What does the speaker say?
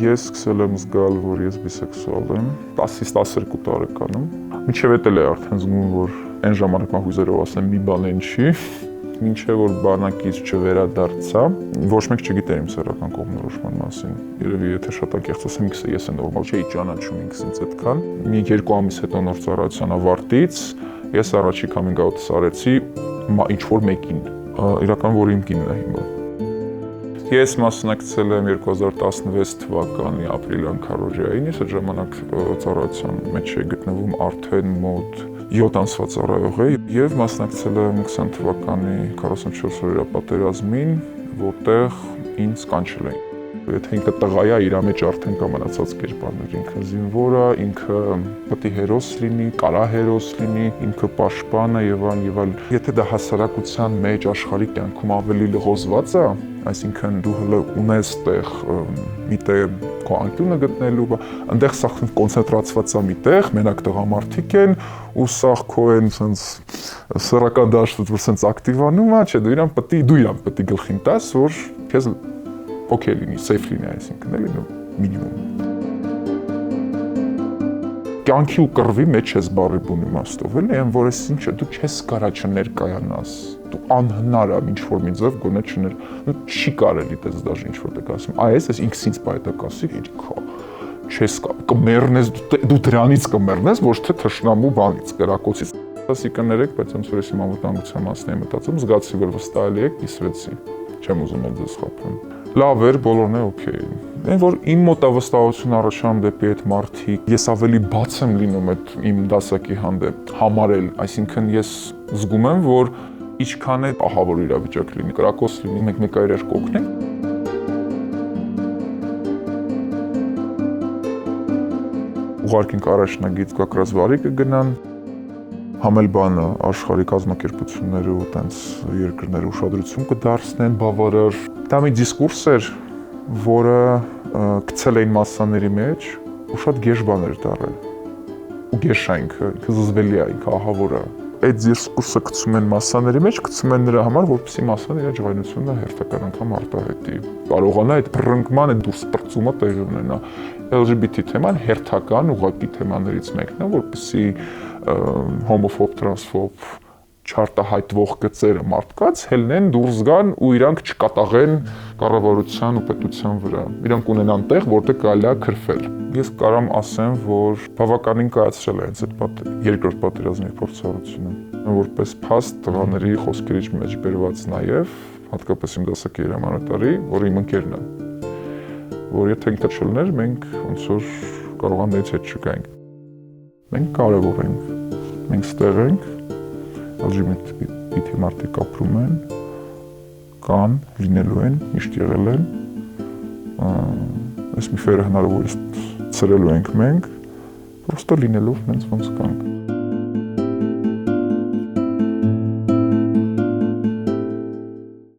Ես սկսել եմ զգալ, որ ես բիսեքսուալ եմ 10-ից 12 տարեկանում։ Մինչև էդ էլ է արդեն զգում, որ այն ժամանակվա հույզերով ասեմ մի բան են չի, մինչև որ բանակից չվերադարձա, ոչ մեկ չգիտեր իմ սեռական կողմնորոշման մասին։ Երևի եթե շատ անկեղծ ասեմ, ինքս ես նորմալ չէի ճանաչում ինքս ինձ այդքան։ Մի 2 ամիս հետո նոր ծառայության ավարտից ես առաջի coming out-ս արեցի ինչ-որ մեկին, իրական որ իմ կինն է հիմա։ Ես մասնակցել եմ 2016 թվականի ապրիլյան քարոզիային, ես այդ ժամանակ ծառայության մեջ էի գտնվում արդեն մոտ 7 ամսվա ծառայող էի եւ մասնակցել եմ 20 թվականի 44-օրյա պատերազմին, որտեղ ինձ կանչել էին։ Եթե ինքը տղա է, իր մեջ արդեն կա մնացած կերպարներ, ինքը զինվոր է, ինքը պետք է հերոս լինի, կարա հերոս լինի, ինքը պաշտպան է եւ այլն։ Եթե դա հասարակության մեջ աշխարհի կյանքում ավելի լղոզված է, այսինքն դու հələ ունես տեղ միտեղ քո անկյունը գտնելու, այնտեղ սա կոնցենտրացված է միտեղ, մենակ տղամարդիկ են ու սա քո են sense սեռական դաշտը որ sense ակտիվանում է, չէ, դու իրան պետք է գլխին տաս, որ քեզ օքեյ լինի, safe լինի, այսինքն էլի մինիմում։ Կյանքի ու կռվի մեջ ես բառի բուն իմաստով, էլի, այն որ ես ինչը դու չես կարա չներկայանաս, դու անհնար է ինչ-որ մի ձև գոնե չներ, չի կարելի դες դաժ ինչ-որ տեք ասում, այս ինքս ինձ պայտակ ասի, իրիքա, չես կմեռնես, դու դրանից կմեռնես, ոչ թե թշնամու բանից, կրակոցից։ Ասի կներեք, բայց ոնց որ ես իմ անվտանգության մասն եմ մտածում, զգացի, որ վստահելի եք, կիսվեցի, չեմ ուզում էլ ձեզ խաբեմ։ Լավ էր, բոլորն է օքեյ։ Այն որ իմ մոտ վստահություն առաջանում դեպի այդ մարդիկ, ես ավելի բաց եմ լինում այդ իմ դասակի հանդեպ համարել, այսինքն ես զգում եմ, որ ինչքան է ահավոր իրավիճակ լինի, կրակոց լինի, մենք մեկ այր կօգնենք։ Ուղարկենք առաջնագիծ կակրած վարի կգնան, համելբանը աշխարհի կազմակերպությունները ու տենց երկրները ուշադրություն կդարձնեն բավարար։ Դա մի դիսկուրս էր, որը գցել էին մասսաների մեջ ու շատ գեշ բաներ դարել։ Ու գեշ է ինքը զզվելի է, ինքը ահավոր է։ Այդ դիսկուրսը գցում են մասսաների մեջ, գցում են նրա համար, որպեսզի մասսան իր ջղայնությունը հերթական անգամ արտահայտի։ Կարողանա այդ բռնկման, այդ դուրս պրծումը տեղի ունենա։ LGBT թեման հերթական ուղղակի թեմաներից մեկն է, որպեսզի հոմոֆոբ, տրանսֆոբ չարտահայտվող գծերը մարդկանց հելնեն դուրս գան ու իրանք չկատաղեն կառավարության ու պետության վրա։ Իրանք ունենան տեղ, որտեղ կարելի է քրֆել։ Ես կարամ ասեմ, որ բավականին կայացրել է հենց այդ երկրորդ պատերազմի փորձառությունը։ Որպես փաստ տղաների խոսքերի մեջ բերված նաև, հատկապես իմ դասակի հրամանատարի, որ իմ ընկերն է, որ եթե ինքը չլներ, մենք ոնց որ կարողանայինք հետ չգայինք։ Մենք կարևոր ենք, մենք ստեղ ենք, LGBT մարդիկ ապրում են, կան, լինելու են, միշտ եղել են, այս մի ֆերը հնարավոր ծրելու ենք մենք, պրոստը լինելով հենց ոնց կանք։